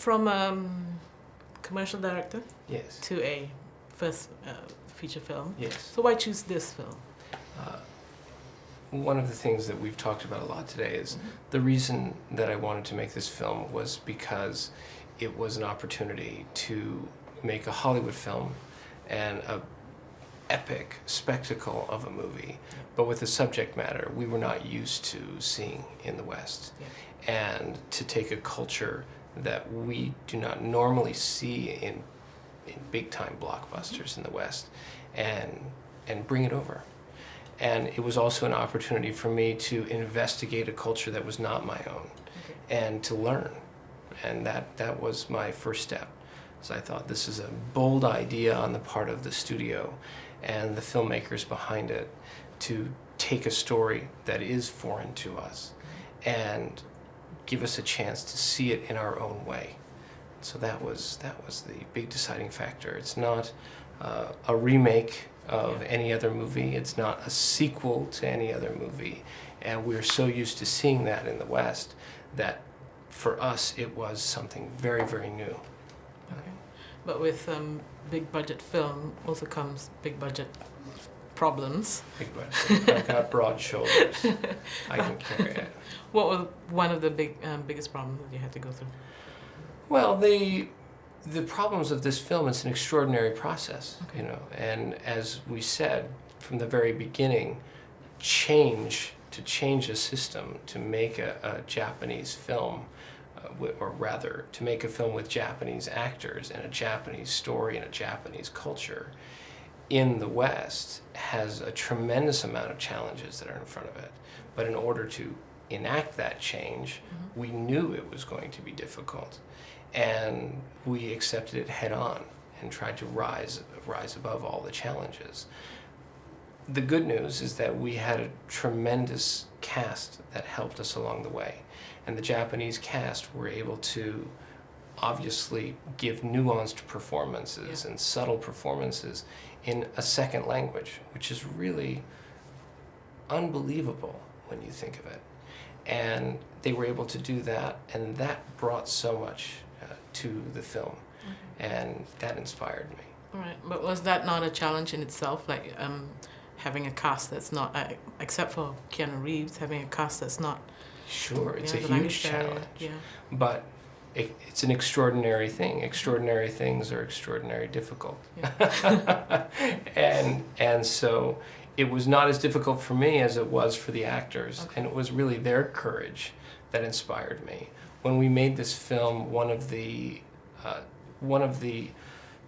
From commercial director Yes. to a first feature film. Yes. So why choose this film? One of the things that we've talked about a lot today is the reason that I wanted to make this film was because it was an opportunity to make a Hollywood film and a epic spectacle of a movie, but with a subject matter we were not used to seeing in the West. And to take a culture that we do not normally see in big-time blockbusters in the West and bring it over. And it was also an opportunity for me to investigate a culture that was not my own and to learn. And that was my first step. So I thought this is a bold idea on the part of the studio and the filmmakers behind it to take a story that is foreign to us and give us a chance to see it in our own way. So that was the big deciding factor. It's not a remake of any other movie. It's not a sequel to any other movie. And we're so used to seeing that in the West that for us it was something very, very new. Okay. But with big budget film also comes big budget problems. Big budget. I've got broad shoulders. I can carry it. What was one of the biggest problems that you had to go through? Well, the problems of this film, it's an extraordinary process, you know, and as we said from the very beginning, to change a system, to make a Japanese film, or rather, to make a film with Japanese actors and a Japanese story and a Japanese culture in the West has a tremendous amount of challenges that are in front of it. But in order to enact that change, we knew it was going to be difficult. And we accepted it head on and tried to rise above all the challenges. The good news is that we had a tremendous cast that helped us along the way. And the Japanese cast were able to obviously give nuanced performances and subtle performances in a second language, which is really unbelievable when you think of it. And they were able to do that, and that brought so much to the film, and that inspired me. All right, but was that not a challenge in itself, like having a cast that's not, except for Keanu Reeves, having a cast that's not? Sure, it's a huge challenge, but it's an extraordinary thing. Extraordinary things are extraordinary difficult. and so it was not as difficult for me as it was for the actors, and it was really their courage that inspired me. When we made this film, one of the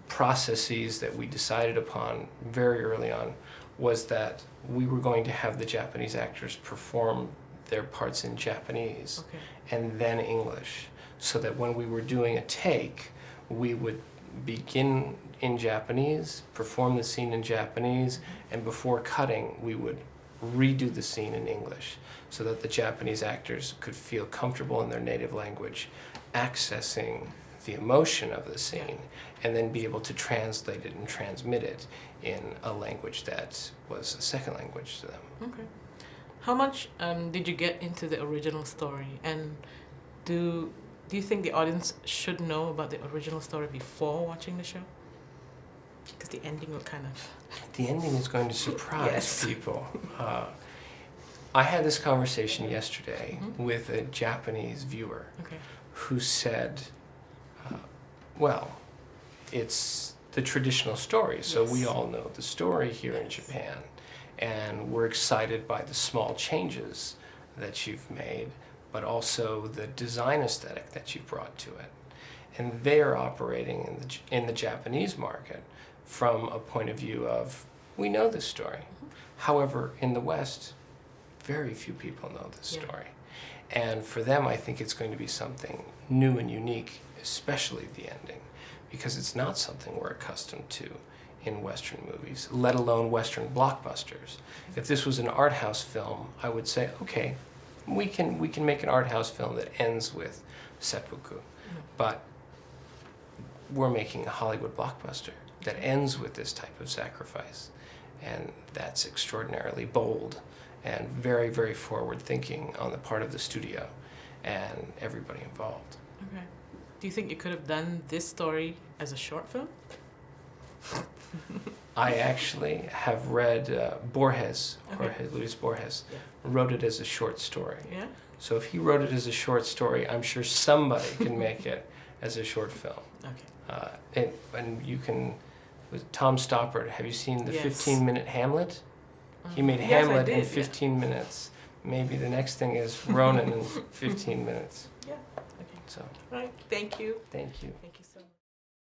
processes that we decided upon very early on was that we were going to have the Japanese actors perform their parts in Japanese and then English, so that when we were doing a take, we would begin in Japanese, perform the scene in Japanese, and before cutting, we would redo the scene in English so that the Japanese actors could feel comfortable in their native language, accessing the emotion of the scene, and then be able to translate it and transmit it in a language that was a second language to them. Okay. How much did you get into the original story, and do you think the audience should know about the original story before watching the show? Because the ending will kind of... The ending is going to surprise people. I had this conversation yesterday with a Japanese viewer who said, well, it's the traditional story, so we all know the story here in Japan, and we're excited by the small changes that you've made, but also the design aesthetic that you've brought to it. And they're operating in the Japanese market from a point of view of, we know this story. However, in the West, very few people know this story. And for them, I think it's going to be something new and unique, especially the ending, because it's not something we're accustomed to in Western movies, let alone Western blockbusters. If this was an art house film, I would say, okay, we can make an art house film that ends with seppuku, but we're making a Hollywood blockbuster that ends with this type of sacrifice, and that's extraordinarily bold and very, very forward thinking on the part of the studio and everybody involved. Okay. Do you think you could have done this story as a short film? I actually have read Borges, Okay. Jorge Luis Borges, Yeah. wrote it as a short story. Yeah? So if he wrote it as a short story, I'm sure somebody can make it as a short film. Okay. And you can, with Tom Stoppard, have you seen the Yes. 15-minute Hamlet? He made Yes, I Hamlet did, in yeah. 15 minutes. Maybe the next thing is Ronin in 15 minutes. Yeah. Okay. So, All right. Thank you. thank you. Thank you so